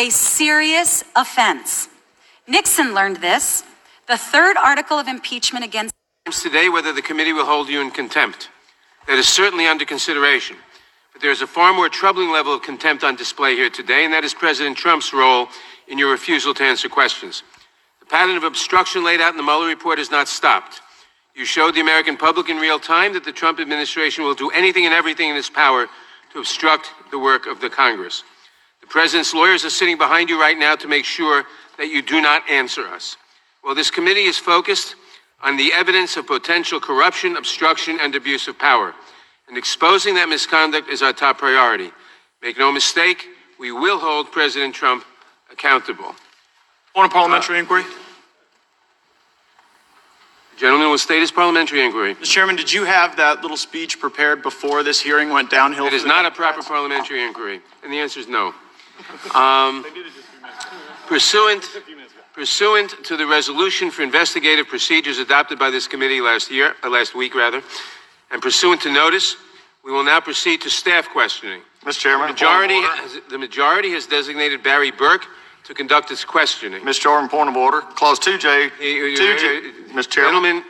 A serious offense. Nixon learned this. The third article of impeachment against today whether the committee will hold you in contempt. That is certainly under consideration. But there is a far more troubling level of contempt on display here today, and that is President Trump's role in your refusal to answer questions. The pattern of obstruction laid out in the Mueller report has not stopped. You showed the American public in real time that the Trump administration will do anything and everything in its power to obstruct the work of the Congress. The president's lawyers are sitting behind you right now to make sure that you do not answer us. Well, this committee is focused on the evidence of potential corruption, obstruction, and abuse of power. And exposing that misconduct is our top priority. Make no mistake, we will hold President Trump accountable. Point of parliamentary inquiry. The gentleman will state his parliamentary inquiry. Mr. Chairman, did you have that little speech prepared before this hearing went downhill? It is not a proper parliamentary inquiry, and the answer is no. Pursuant to the resolution for investigative procedures adopted by this committee last week, and pursuant to notice, we will now proceed to staff questioning. Mr. Chairman, the majority has designated Barry Burke to conduct its questioning. Mr. Chairman, point of order. Clause 2J. Mr. Chairman.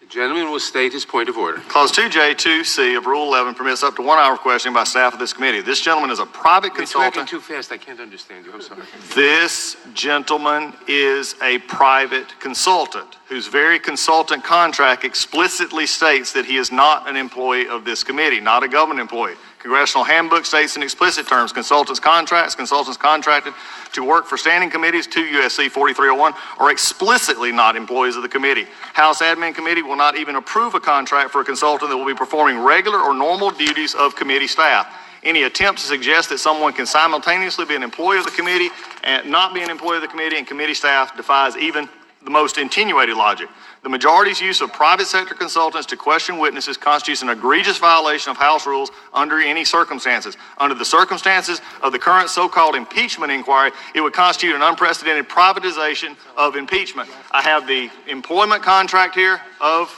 The gentleman will state his point of order. Clause 2J, 2C of Rule 11 permits up to 1 hour of questioning by staff of this committee. This gentleman is a private consultant. You're talking too fast. I can't understand you. I'm sorry. This gentleman is a private consultant whose very consultant contract explicitly states that he is not an employee of this committee, not a government employee. Congressional handbook states in explicit terms, consultants contracted to work for standing committees, 2 U.S.C. 4301, are explicitly not employees of the committee. House Admin Committee will not even approve a contract for a consultant that will be performing regular or normal duties of committee staff. Any attempt to suggest that someone can simultaneously be an employee of the committee and not be an employee of the committee and committee staff defies even the most attenuated logic. The majority's use of private sector consultants to question witnesses constitutes an egregious violation of House rules under any circumstances. Under the circumstances of the current so-called impeachment inquiry, it would constitute an unprecedented privatization of impeachment. I have the employment contract here of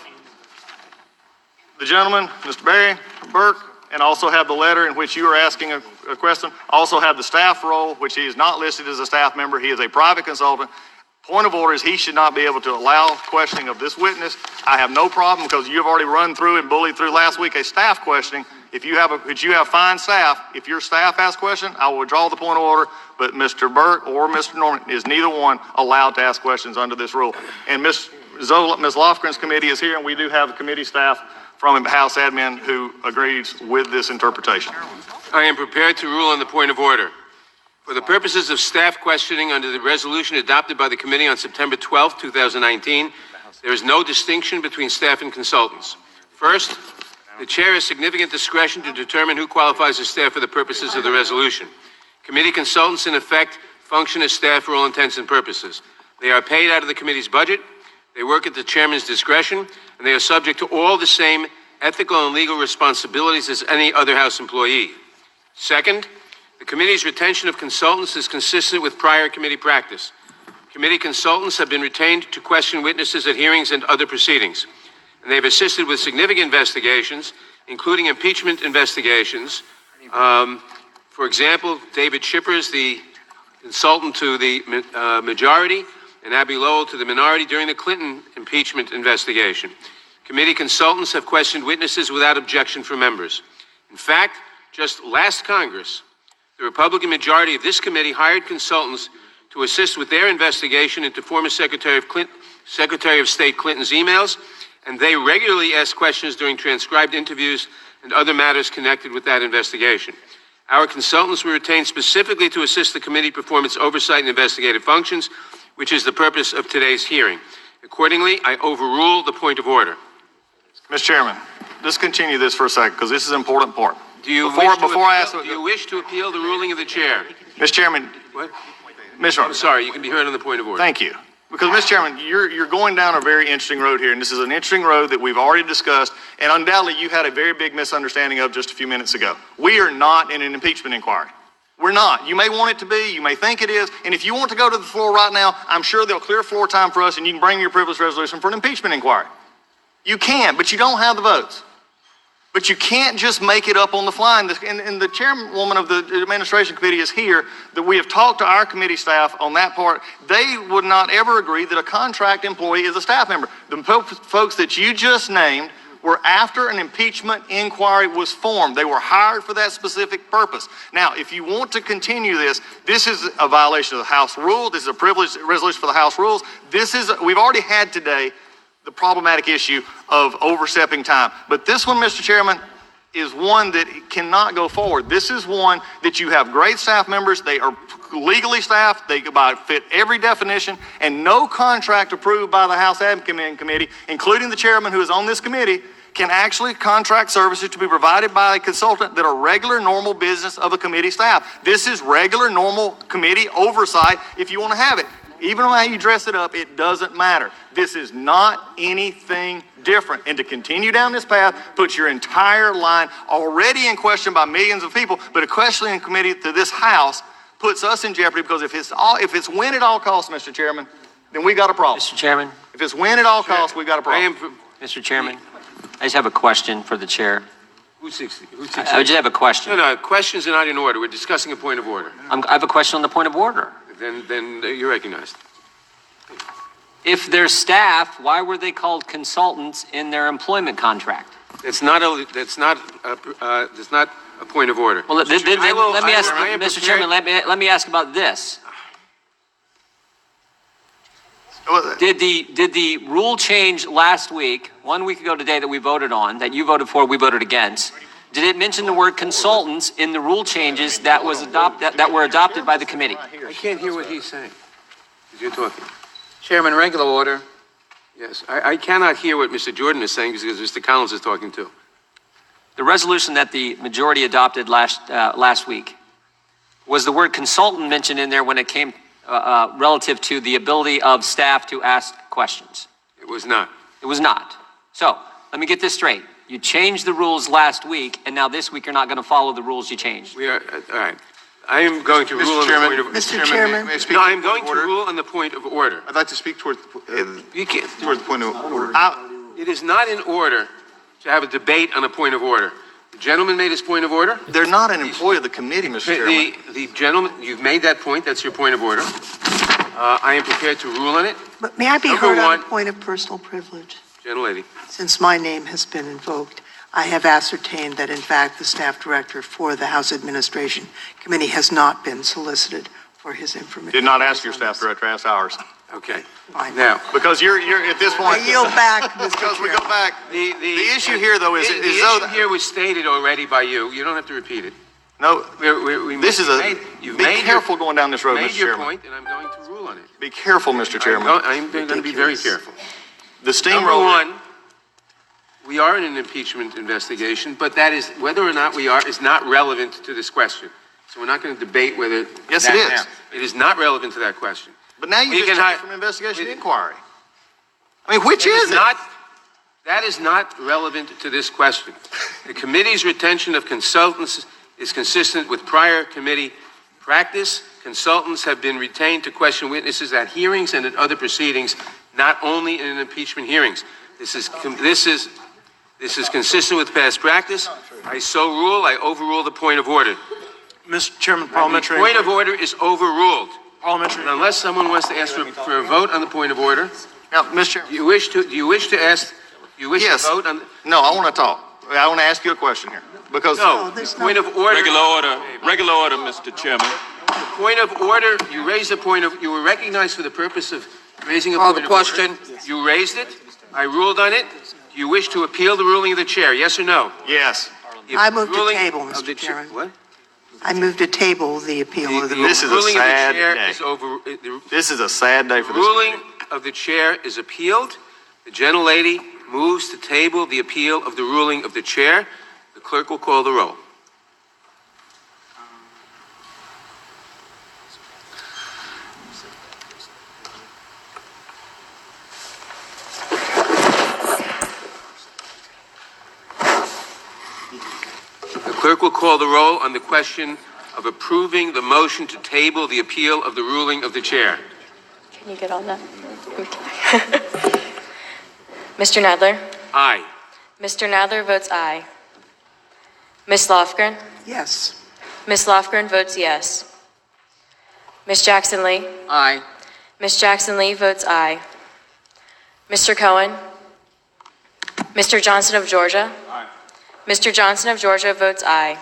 the gentleman, Mr. Barry Burke, and also have the letter in which you are asking a question. Also have the staff role, which he is not listed as a staff member. He is a private consultant. Point of order is he should not be able to allow questioning of this witness. I have no problem because you have already run through and bullied through last week a staff questioning. If you have fine staff, if your staff asks questions, I will withdraw the point of order. But Mr. Burke or Mr. Norman is neither one allowed to ask questions under this rule. And Ms. Lofgren's committee is here, and we do have a committee staff from House Admin who agrees with this interpretation. I am prepared to rule on the point of order. For the purposes of staff questioning under the resolution adopted by the committee on September 12, 2019, there is no distinction between staff and consultants. First, the chair has significant discretion to determine who qualifies as staff for the purposes of the resolution. Committee consultants, in effect, function as staff for all intents and purposes. They are paid out of the committee's budget, they work at the chairman's discretion, and they are subject to all the same ethical and legal responsibilities as any other House employee. Second, the committee's retention of consultants is consistent with prior committee practice. Committee consultants have been retained to question witnesses at hearings and other proceedings, and they've assisted with significant investigations, including impeachment investigations. For example, David Shippers, the consultant to the majority, and Abby Lowell to the minority during the Clinton impeachment investigation. Committee consultants have questioned witnesses without objection from members. In fact, just last Congress, the Republican majority of this committee hired consultants to assist with their investigation into former Secretary of State Clinton's emails, and they regularly ask questions during transcribed interviews and other matters connected with that investigation. Our consultants were retained specifically to assist the committee perform its oversight and investigative functions, which is the purpose of today's hearing. Accordingly, I overrule the point of order. Mr. Chairman, let's continue this for a second because this is an important part. Do you wish to appeal the ruling of the chair? Mr. Chairman. What? Mr. I'm sorry, you can be heard on the point of order. Thank you. Because, Mr. Chairman, you're going down a very interesting road here, and this is an interesting road that we've already discussed, and undoubtedly you had a very big misunderstanding of just a few minutes ago. We are not in an impeachment inquiry. We're not. You may want it to be, you may think it is, and if you want to go to the floor right now, I'm sure they'll clear floor time for us, and you can bring your privilege resolution for an impeachment inquiry. You can, but you don't have the votes. But you can't just make it up on the fly. And the chairwoman of the administration committee is here, that we have talked to our committee staff on that part. They would not ever agree that a contract employee is a staff member. The folks that you just named were after an impeachment inquiry was formed. They were hired for that specific purpose. Now, if you want to continue this is a violation of the House rules. This is a privileged resolution for the House rules. We've already had today the problematic issue of overstepping time. But this one, Mr. Chairman, is one that cannot go forward. This is one that you have great staff members. They are legally staffed. They fit every definition, and no contract approved by the House Admin Committee, including the chairman who is on this committee, can actually contract services to be provided by a consultant that are regular, normal business of a committee staff. This is regular, normal committee oversight if you want to have it. Even on how you dress it up, it doesn't matter. This is not anything different. And to continue down this path puts your entire line already in question by millions of people, but a questioning committee to this House puts us in jeopardy, because if it's win at all costs, Mr. Chairman, then we got a problem. Mr. Chairman. If it's win at all costs, we got a problem. Mr. Chairman, I just have a question for the chair. Who's 60? I just have a question. No, questions are not in order. We're discussing a point of order. I have a question on the point of order. Then you're recognized. If they're staff, why were they called consultants in their employment contract? That's not a point of order. Well, let me ask, Mr. Chairman, let me ask about this. Did the rule change last week, 1 week ago today, that we voted on, that you voted for, we voted against? Did it mention the word consultants in the rule changes that were adopted by the committee? I can't hear what he's saying, because you're talking. Chairman, regular order. Yes, I cannot hear what Mr. Jordan is saying because Mr. Collins is talking too. The resolution that the majority adopted last week, was the word consultant mentioned in there when it came relative to the ability of staff to ask questions? It was not. It was not. So let me get this straight. You changed the rules last week, and now this week you're not going to follow the rules you changed. We are, all right. I am going to rule on the point of order. Mr. Chairman, No, I am going to rule on the point of order. I'd like to speak towards You can't. the point of order. It is not in order to have a debate on a point of order. The gentleman made his point of order. They're not an employee of the committee, Mr. Chairman. The gentleman, you've made that point. That's your point of order. I am prepared to rule on it. But may I be Number heard on one. a point of personal privilege? Gentlelady. Since my name has been invoked, I have ascertained that in fact the staff director for the House Administration Committee has not been solicited for his information. Did not ask your staff director, ask ours. Okay. Fine. Now, Because you're at this point. I yield back, Mr. Because we Chair. go back. The issue here, though, is the though issue here was stated already by you. You don't have to repeat it. no. This is You've be made careful going down this road, made Mr. your Chairman. point, and I'm going to rule on it. Be careful, Mr. Chairman. I'm going to be very careful. The Number steamroller. one, we are in an impeachment investigation, but that is, whether or not we are, is not relevant to this question. So we're not going to debate whether. Yes, that it is. now. It is not relevant to that question. But now We you can just hi- changed from investigation to inquiry. I mean, which That is it? That is not relevant to this question. The committee's retention of consultants is consistent with prior committee practice. Consultants have been retained to question witnesses at hearings and at other proceedings, not only in impeachment hearings. This is consistent with past practice. I so rule. I overrule the point of order. Mr. Chairman, The parliamentary. point of order is overruled. Parliamentary. And unless someone wants to ask for a vote on the point of order, Now, Mr. Chairman. do you wish to Yes. vote on? No, I want to talk. I want to ask you a question here. Because. No, there's point of order. Regular order, Mr. Chairman. Point of order, you raised a point of, you were recognized for the purpose of raising a Call point the of order. question. You raised it. I ruled on it. Do you wish to appeal the ruling of the chair? Yes or no? Yes. If I the move to ruling table, of Mr. the chair- Chairman. What? I move to table the appeal of the This is a ruling of the sad chair day. is over. The This is a sad day for this. ruling of the chair is appealed. The gentlelady moves to table the appeal of the ruling of the chair. The clerk will call the roll. The clerk will call the roll on the question of approving the motion to table the appeal of the ruling of the chair. Can you get on that? Okay. Mr. Nadler? Aye. Mr. Nadler votes aye. Ms. Lofgren? Yes. Ms. Lofgren votes yes. Ms. Jackson Lee? Aye. Ms. Jackson Lee votes aye. Mr. Cohen? Mr. Johnson of Georgia? Aye. Mr. Johnson of Georgia votes aye.